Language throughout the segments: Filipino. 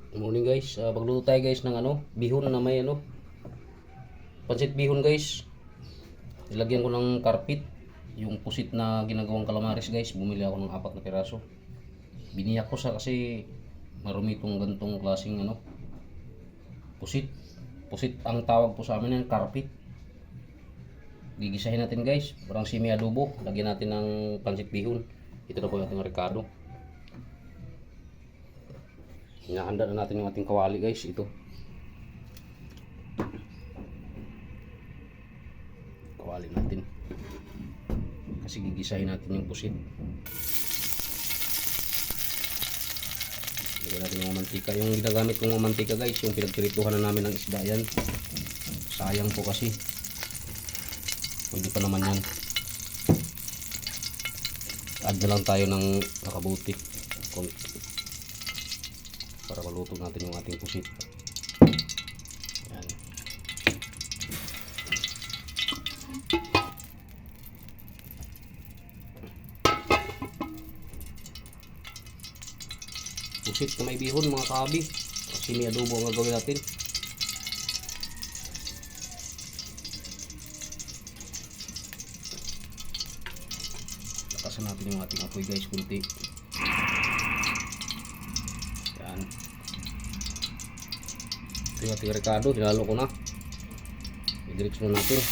Good morning guys. Magluto tayo guys ng bihon na may pancit bihon guys. Nilagyan ko ng karpit, yung pusit na ginagawang calamares guys. Bumili ako ng 4 na piraso. Biniyak ko sa kasi marumi itong gantong klaseng pusit. Pusit ang tawag po sa amin ng karpit. Gigisahin natin guys, parang semi adobo. Lagyan natin ng pancit bihon. Ito na po yung ating Ricardo. Hinahanda na natin yung ating kawali guys. Ito kawali natin kasi gigisahin natin yung pusit. Lagyan natin yung mantika. Yung ginagamit kong mantika guys, yung pinagpirituhan na namin ng isda yan. Sayang po kasi pwede pa naman yan. Add na lang tayo ng nakabuti para maluto natin yung ating pusit. Yan. Pusit na may bihon mga kabi. Kasi may adobo ang gagawin natin. Lakasan natin yung ating apoy guys kunti. Yan. Ito yung ating Ricardo. Hinalo ko na. I-direct na natin.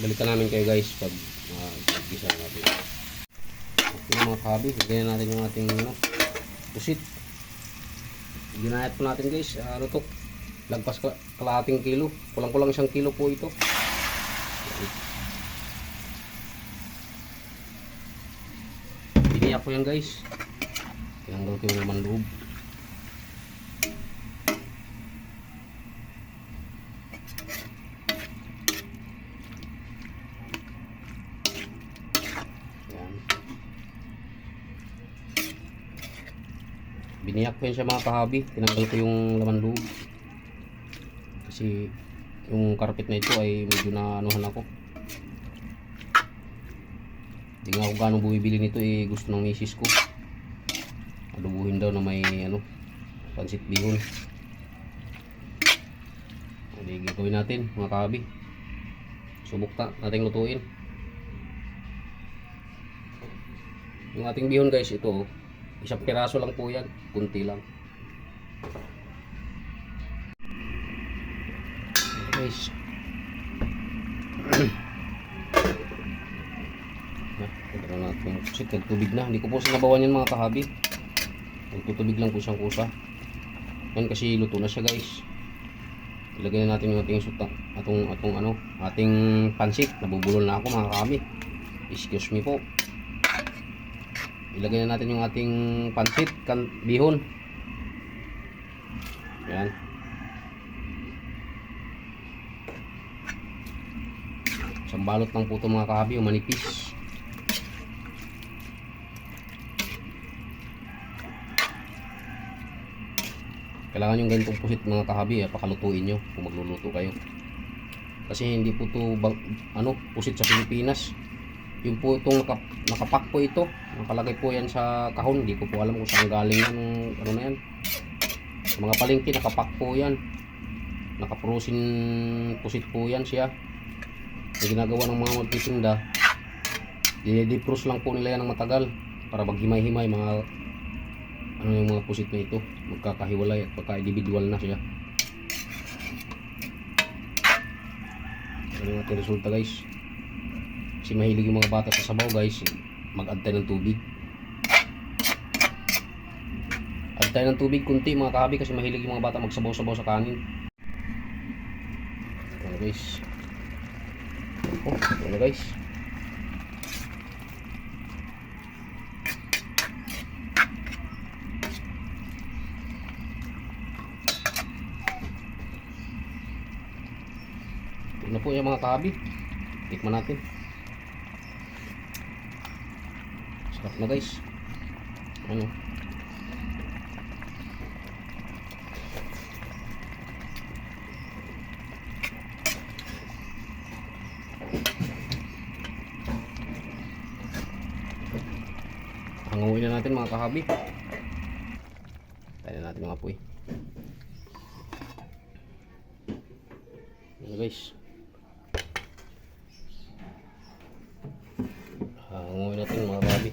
Balikan namin kayo guys pag gisa natin. Okay mga kabi, ganyan natin yung ating pusit. Ginayat po natin guys, to? Lagpas kalahating kilo. Kulang-kulang 1 kilo po ito. Biniyak ko yan guys. Tinanggal ko yung laman loob. Biniyak ko yan siya mga kahabi. Tinanggal ko yung laman loob kasi yung carpet na ito ay medyo na anuhan ako. Hindi nga ako ganong bumibili nito, gusto ng misis ko adubuhin daw na may pancit bihon. Hindi gagawin natin mga kahabi. Subok natin lutuin yung ating bihon guys. Ito 1 piraso lang po yan, kunti lang. Guys, ito na natin pusit. Nagtubig na, hindi ko po sinabawan yan mga kahabi. Nagtutubig lang po siyang kusa yan kasi luto na siya guys. Ilagay na natin yung ating ating pansit. Nabubulol na ako mga kahabi, excuse me po. Ilagay na natin yung ating pancit bihon. Yan. Isang balot lang po ito mga kahabi, yung manipis. Kailangan yung ganitong pusit mga kahabi, pakalutuin nyo kung magluluto kayo. Kasi hindi po ito pusit sa Pilipinas. Yung po itong nakapak po ito, nakalagay po yan sa kahon. Hindi ko po alam kung saan galing yan, na yan. Sa mga palengke nakapak po yan, nakaprosin pusit po yan siya. Yung ginagawa ng mga magtitinda, dinidipros lang po nila yan ng matagal para maghimay-himay mga ano yung mga pusit na ito, magkakahiwalay at pagka-individual na siya. Ano yung ating resulta guys. Kasi mahilig yung mga bata sa sabaw guys, mag-add tayo ng tubig. Add tayo ng tubig kunti mga kahabi kasi mahilig yung mga bata magsabaw-sabaw sa kanin. Ano guys. Oh, ano guys. Ito na po yung mga kahabi. Tikman natin. Sarap na guys. Ano? Hanguin na natin mga kahabi. Tayo na natin mga apoy. Ano guys. Hanguin natin mga kahabi.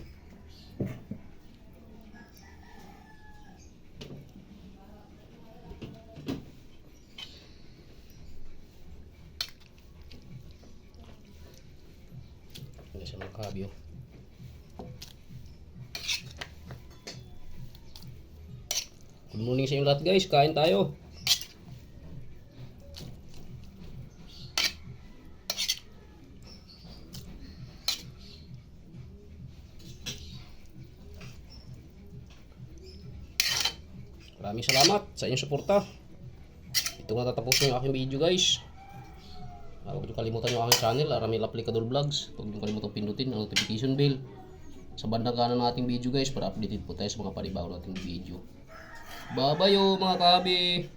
Ano siya mga kahabi oh. Good morning sa inyo lahat guys, kain tayo. Maraming salamat sa inyong suporta. Ito nga tatapos yung aking video guys. Huwag niyo kalimutan yung aking channel, Aramil Aplicador Vlogs. Huwag niyo kalimutan pindutin ang notification bell sa bandang kanan ng ating video guys para updated po tayo sa mga panibago nating video. Bye bye mga kahabi!